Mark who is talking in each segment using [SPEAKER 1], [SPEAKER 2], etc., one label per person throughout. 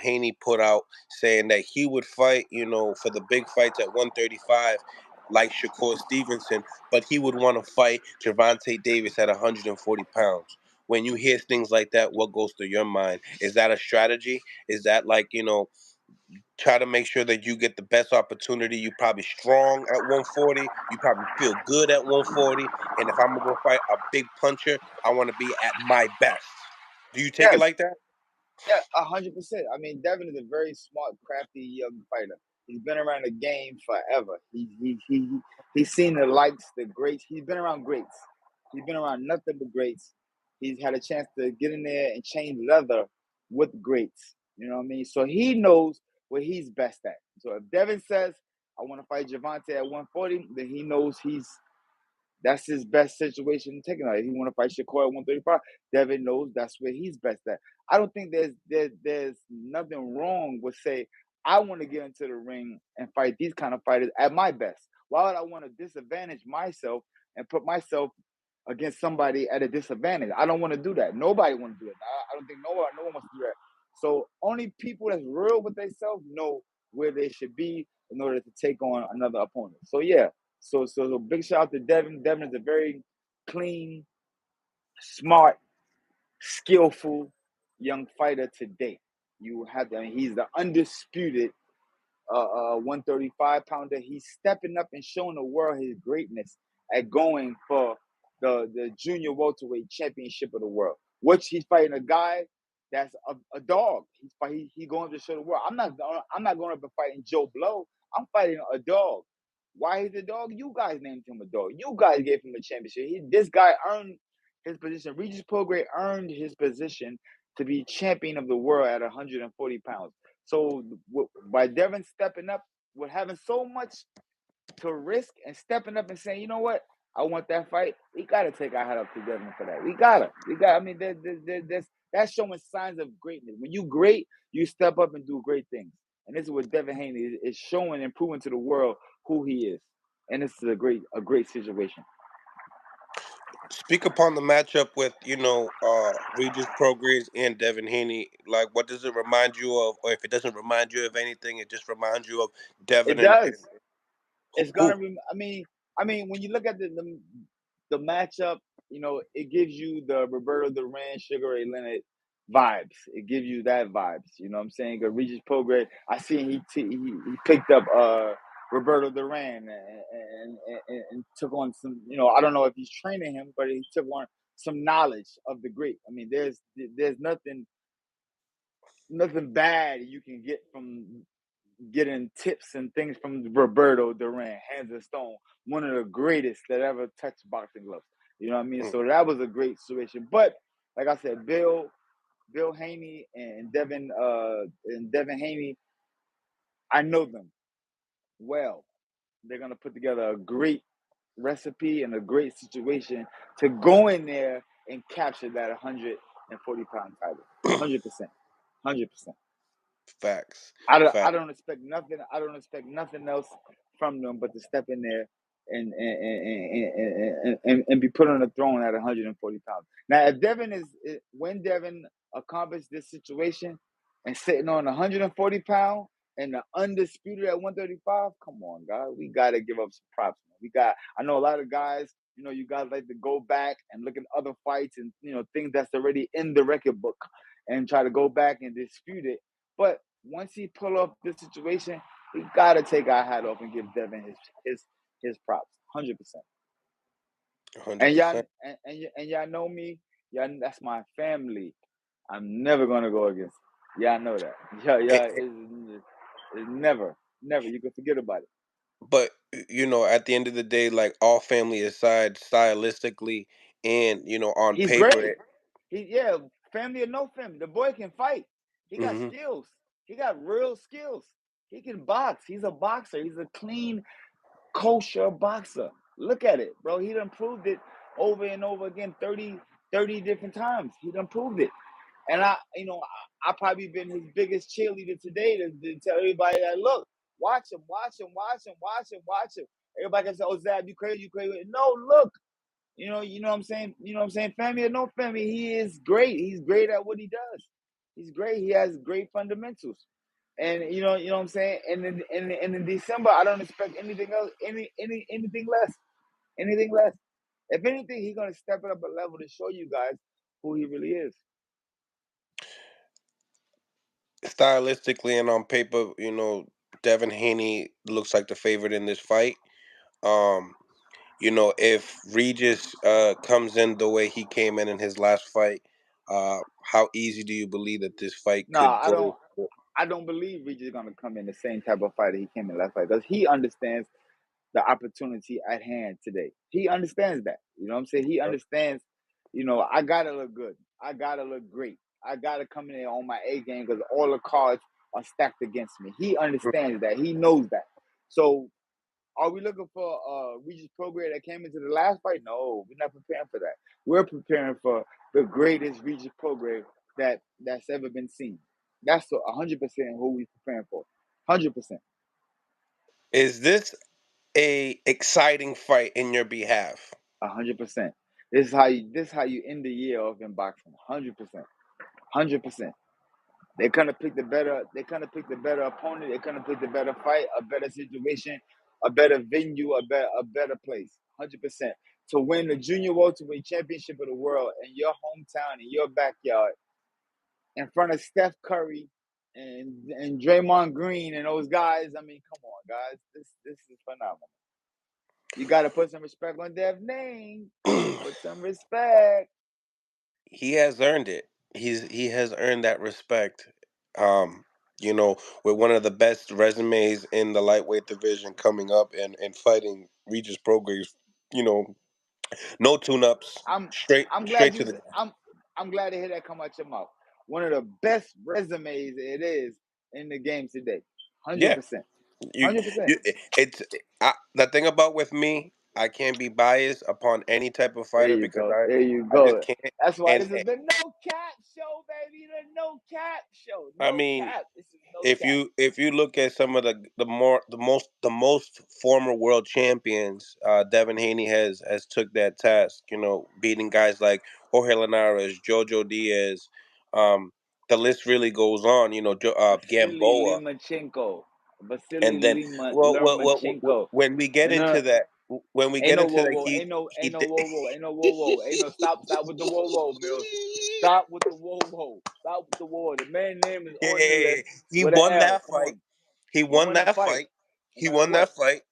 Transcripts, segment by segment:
[SPEAKER 1] Haney put out saying that he would fight, for the big fights at 135 like Shakur Stevenson, but he would want to fight Gervonta Davis at 140 pounds. When you hear things like that, what goes through your mind? Is that a strategy? Is that like, try to make sure that you get the best opportunity? You probably strong at 140. You probably feel good at 140. And if I'm going to go fight a big puncher, I want to be at my best. Do you take it
[SPEAKER 2] Yes,
[SPEAKER 1] like that?
[SPEAKER 2] yeah, 100%. I mean, Devin is a very smart, crafty young fighter. He's been around the game forever. He's seen the likes, the greats. He's been around greats. He's been around nothing but greats. He's had a chance to get in there and change leather with greats. You know what I mean? So he knows what he's best at. So if Devin says, "I want to fight Gervonta at 140," then he knows that's his best situation to take it out. If he want to fight Shakur at 135, Devin knows that's where he's best at. I don't think there's nothing wrong with say, I want to get into the ring and fight these kind of fighters at my best. Why would I want to disadvantage myself and put myself against somebody at a disadvantage? I don't want to do that. Nobody want to do it. I don't think no one wants to do that. So only people that's real with themselves know where they should be in order to take on another opponent. So yeah, so big shout out to Devin. Devin is a very clean, smart, skillful young fighter today. You have to, I mean, he's the undisputed 135 pounder. He's stepping up and showing the world his greatness at going for the junior welterweight championship of the world. Which he's fighting a guy that's a dog. He's going to show the world. I'm not going up and fighting Joe Blow. I'm fighting a dog. Why he's a dog? You guys named him a dog. You guys gave him a championship. This guy earned his position. Regis Prograis earned his position to be champion of the world at 140 pounds. So by Devin stepping up, with having so much to risk and stepping up and saying, you know what, I want that fight. We gotta take our hat up to Devin for that. We gotta. I mean, that's showing signs of greatness. When you great, you step up and do great things. And this is what Devin Haney is showing and proving to the world who he is. And this is a great situation.
[SPEAKER 1] Speak upon the matchup with, Regis Prograis and Devin Haney. Like, what does it remind you of? Or if it doesn't remind you of anything, it just reminds you of Devin
[SPEAKER 2] It
[SPEAKER 1] and
[SPEAKER 2] does. It's
[SPEAKER 1] who?
[SPEAKER 2] gonna. I mean, when you look at the matchup, it gives you the Roberto Duran, Sugar Ray Leonard vibes. It gives you that vibes. You know what I'm saying? Because Regis Prograis, I see he picked up Roberto Duran and took on some. I don't know if he's training him, but he took on some knowledge of the great. I mean, there's nothing bad you can get from getting tips and things from Roberto Duran, hands of stone, one of the greatest that ever touched boxing gloves. You know what I mean?
[SPEAKER 1] Mm.
[SPEAKER 2] So that was a great situation. But like I said, Bill Haney and Devin Haney, I know them well. They're gonna put together a great recipe and a great situation to go in there and capture that 140-pound title. 100%. 100%.
[SPEAKER 1] Facts.
[SPEAKER 2] I
[SPEAKER 1] Facts.
[SPEAKER 2] don't expect nothing. I don't expect nothing else from them but to step in there and be put on the throne at 140 pounds. Now, if when Devin accomplished this situation and sitting on 140 pounds and the undisputed at 135, come on, guys, we gotta give up some props. Man. I know a lot of guys. You guys like to go back and look at other fights and things that's already in the record book and try to go back and dispute it. But once he pull off this situation, we gotta take our hat off and give Devin his props, 100%. And y'all
[SPEAKER 1] 100%.
[SPEAKER 2] and y'all know me, y'all that's my family. I'm never gonna go against. Y'all know that. Yeah, it's never. You can forget about it.
[SPEAKER 1] But at the end of the day, like all family aside, stylistically and on
[SPEAKER 2] He's
[SPEAKER 1] paper,
[SPEAKER 2] great. Family or no family, the boy can fight. He got
[SPEAKER 1] hmm
[SPEAKER 2] skills. He got real skills. He can box. He's a boxer. He's a clean, kosher boxer. Look at it, bro. He done proved it over and over again 30 different times. He done proved it. And I probably been his biggest cheerleader today to tell everybody that, look, watch him. Everybody can say, oh, Zab, you crazy. No, look. You know what I'm saying? Family or no family, he is great. He's great at what he does. He's great. He has great fundamentals. And you know what I'm saying? And in December, I don't expect anything else, anything less. Anything less. If anything, he's gonna step it up a level to show you guys who he really is.
[SPEAKER 1] Stylistically and on paper, Devin Haney looks like the favorite in this fight. Um, if Regis comes in the way he came in his last fight, how easy do you believe that this fight
[SPEAKER 2] Nah,
[SPEAKER 1] could go?
[SPEAKER 2] I don't believe Regis is gonna come in the same type of fight that he came in last fight because he understands the opportunity at hand today. He understands that. You know what I'm saying? He understands, I gotta look good. I gotta look great. I gotta come in there on my A game because all the cards are stacked against me. He understands that. He knows that. So are we looking for Regis Prograis that came into the last fight? No, we're not preparing for that. We're preparing for the greatest Regis Prograis that's ever been seen. That's 100% who we're preparing for. 100%.
[SPEAKER 1] Is this a exciting fight in your behalf?
[SPEAKER 2] 100%. This is how you end the year off in boxing. 100%. 100%. They kind of pick the better. They kind of pick the better opponent. They kind of pick the better fight, a better situation, a better venue, a better place. 100% to win the junior welterweight championship of the world in your hometown, in your backyard, in front of Steph Curry and Draymond Green and those guys. I mean, come on, guys. This is phenomenal. You got to put some respect on Dev's name. Put some respect.
[SPEAKER 1] He has earned it. He has earned that respect. Um, with one of the best resumes in the lightweight division coming up and fighting Regis Prograis, you know, no tune ups,
[SPEAKER 2] I'm
[SPEAKER 1] straight
[SPEAKER 2] I'm
[SPEAKER 1] straight
[SPEAKER 2] glad
[SPEAKER 1] to
[SPEAKER 2] you
[SPEAKER 1] the
[SPEAKER 2] I'm glad to hear that come out your mouth. One of the best resumes it is in the game today.
[SPEAKER 1] yeah.
[SPEAKER 2] 100%.
[SPEAKER 1] You,
[SPEAKER 2] 100%.
[SPEAKER 1] you the thing about with me, I can't be biased upon any type of
[SPEAKER 2] There
[SPEAKER 1] fighter
[SPEAKER 2] you
[SPEAKER 1] because
[SPEAKER 2] go.
[SPEAKER 1] I
[SPEAKER 2] There you
[SPEAKER 1] I just
[SPEAKER 2] go.
[SPEAKER 1] can't.
[SPEAKER 2] That's why
[SPEAKER 1] And
[SPEAKER 2] this is the no cap show, baby. The no cap show.
[SPEAKER 1] I
[SPEAKER 2] No
[SPEAKER 1] mean,
[SPEAKER 2] cap. This is no
[SPEAKER 1] if
[SPEAKER 2] cap.
[SPEAKER 1] you look at some of the most former world champions, Devin Haney has took that task. Beating guys like Jorge Linares, Jojo Diaz. The list really goes on.
[SPEAKER 2] Vasily
[SPEAKER 1] Gamboa,
[SPEAKER 2] Lomachenko. Vasily
[SPEAKER 1] and then
[SPEAKER 2] Lomachenko.
[SPEAKER 1] when we get
[SPEAKER 2] No,
[SPEAKER 1] into that, when we
[SPEAKER 2] ain't
[SPEAKER 1] get
[SPEAKER 2] no
[SPEAKER 1] into
[SPEAKER 2] whoa
[SPEAKER 1] that,
[SPEAKER 2] whoa.
[SPEAKER 1] he
[SPEAKER 2] Ain't
[SPEAKER 1] he
[SPEAKER 2] no
[SPEAKER 1] did.
[SPEAKER 2] whoa whoa. Ain't no whoa whoa. Ain't no stop with the whoa whoa, Mills. Stop with the whoa whoa. Stop with the whoa. The man's name is on the
[SPEAKER 1] Yeah,
[SPEAKER 2] list
[SPEAKER 1] he
[SPEAKER 2] with an
[SPEAKER 1] won
[SPEAKER 2] L.
[SPEAKER 1] that
[SPEAKER 2] Come
[SPEAKER 1] fight.
[SPEAKER 2] on.
[SPEAKER 1] He
[SPEAKER 2] He
[SPEAKER 1] won
[SPEAKER 2] won the
[SPEAKER 1] that
[SPEAKER 2] fight.
[SPEAKER 1] fight.
[SPEAKER 2] No
[SPEAKER 1] He
[SPEAKER 2] matter
[SPEAKER 1] won
[SPEAKER 2] what.
[SPEAKER 1] that fight.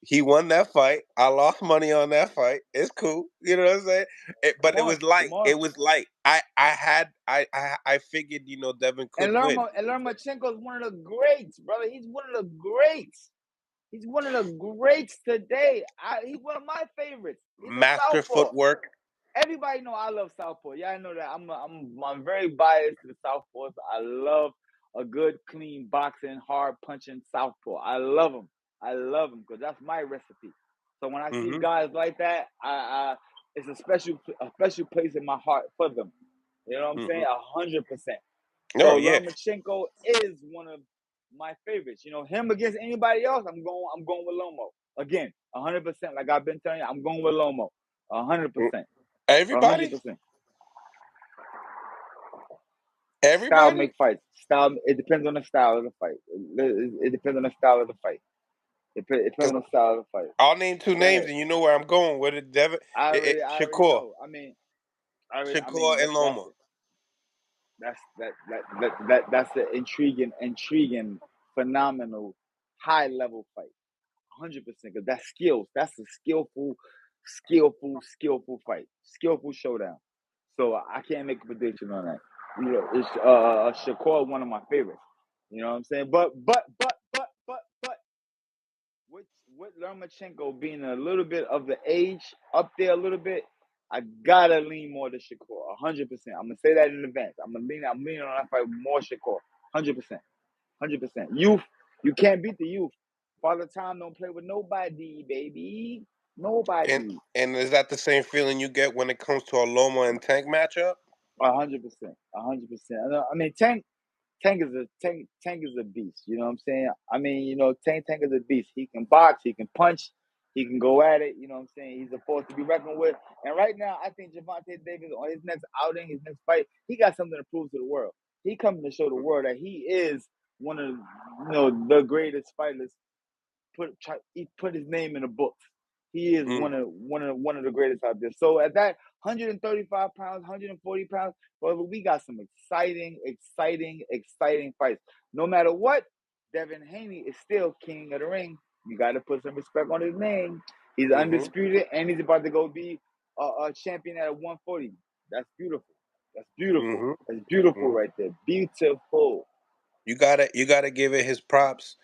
[SPEAKER 1] He won that fight. I lost money on that fight. It's cool. You know what I'm saying?
[SPEAKER 2] Come
[SPEAKER 1] But it
[SPEAKER 2] on.
[SPEAKER 1] was light.
[SPEAKER 2] Come on.
[SPEAKER 1] It was light. I figured Devin
[SPEAKER 2] And
[SPEAKER 1] could win.
[SPEAKER 2] Lomachenko is one of the greats, brother. He's one of the greats. He's one of the greats today. He's one of my favorites. He's a
[SPEAKER 1] Master
[SPEAKER 2] southpaw.
[SPEAKER 1] footwork.
[SPEAKER 2] Everybody know I love southpaw. Yeah, I know that. I'm very biased to the southpaws. I love a good, clean, boxing, hard punching southpaw. I love them. I love them because that's my recipe. So when I see
[SPEAKER 1] Hmm.
[SPEAKER 2] guys like that, it's a special place in my heart for them. You know what I'm saying?
[SPEAKER 1] Hmm.
[SPEAKER 2] 100%. So
[SPEAKER 1] No, yeah.
[SPEAKER 2] Lomachenko is one of my favorites. Him against anybody else, I'm going with Lomo. Again, 100%. Like I've been telling you, I'm going with Lomo. 100%.
[SPEAKER 1] Everybody.
[SPEAKER 2] 100%. Style
[SPEAKER 1] Everybody.
[SPEAKER 2] make fights. Style. It depends on the style of the fight. It depends on the style of the fight. It depends on the style of the fight.
[SPEAKER 1] I'll name two
[SPEAKER 2] Go
[SPEAKER 1] names
[SPEAKER 2] ahead.
[SPEAKER 1] and you know where I'm going with it. Devin,
[SPEAKER 2] I already
[SPEAKER 1] Shakur,
[SPEAKER 2] know.
[SPEAKER 1] Shakur and Loma.
[SPEAKER 2] That's the intriguing, phenomenal, high level fight. 100%. Because that's skills. That's a skillful fight. Skillful showdown. So I can't make a prediction on that. It's Shakur, one of my favorites. You know what I'm saying? But with Lomachenko being a little bit of the age up there a little bit, I gotta lean more to Shakur. 100%. I'm gonna say that in advance. I'm leaning on that fight more Shakur. 100%. 100%. Youth, you can't beat the youth. Father Time don't play with nobody, baby.
[SPEAKER 1] And
[SPEAKER 2] Nobody.
[SPEAKER 1] and is that the same feeling you get when it comes to a Loma and Tank matchup?
[SPEAKER 2] 100%. 100%. I mean, Tank is a beast. You know what I'm saying? I mean, Tank is a beast. He can box. He can punch. He can go at it. You know what I'm saying? He's a force to be reckoned with. And right now, I think Gervonta Davis on his next outing, his next fight, he got something to prove to the world. He coming to show the world that he is one of the greatest fighters. He put his name in the books. He is
[SPEAKER 1] Mm.
[SPEAKER 2] one of the greatest out there. So at that 135 pounds, 140 pounds, brother, we got some exciting fights. No matter what, Devin Haney is still king of the ring. You got to put some respect on his name. He's
[SPEAKER 1] Mm-hmm.
[SPEAKER 2] undisputed, and he's about to go be a champion at 140. That's beautiful. That's beautiful.
[SPEAKER 1] Mm-hmm.
[SPEAKER 2] That's beautiful
[SPEAKER 1] Mm-hmm.
[SPEAKER 2] right there. Beautiful.
[SPEAKER 1] You gotta give it his props.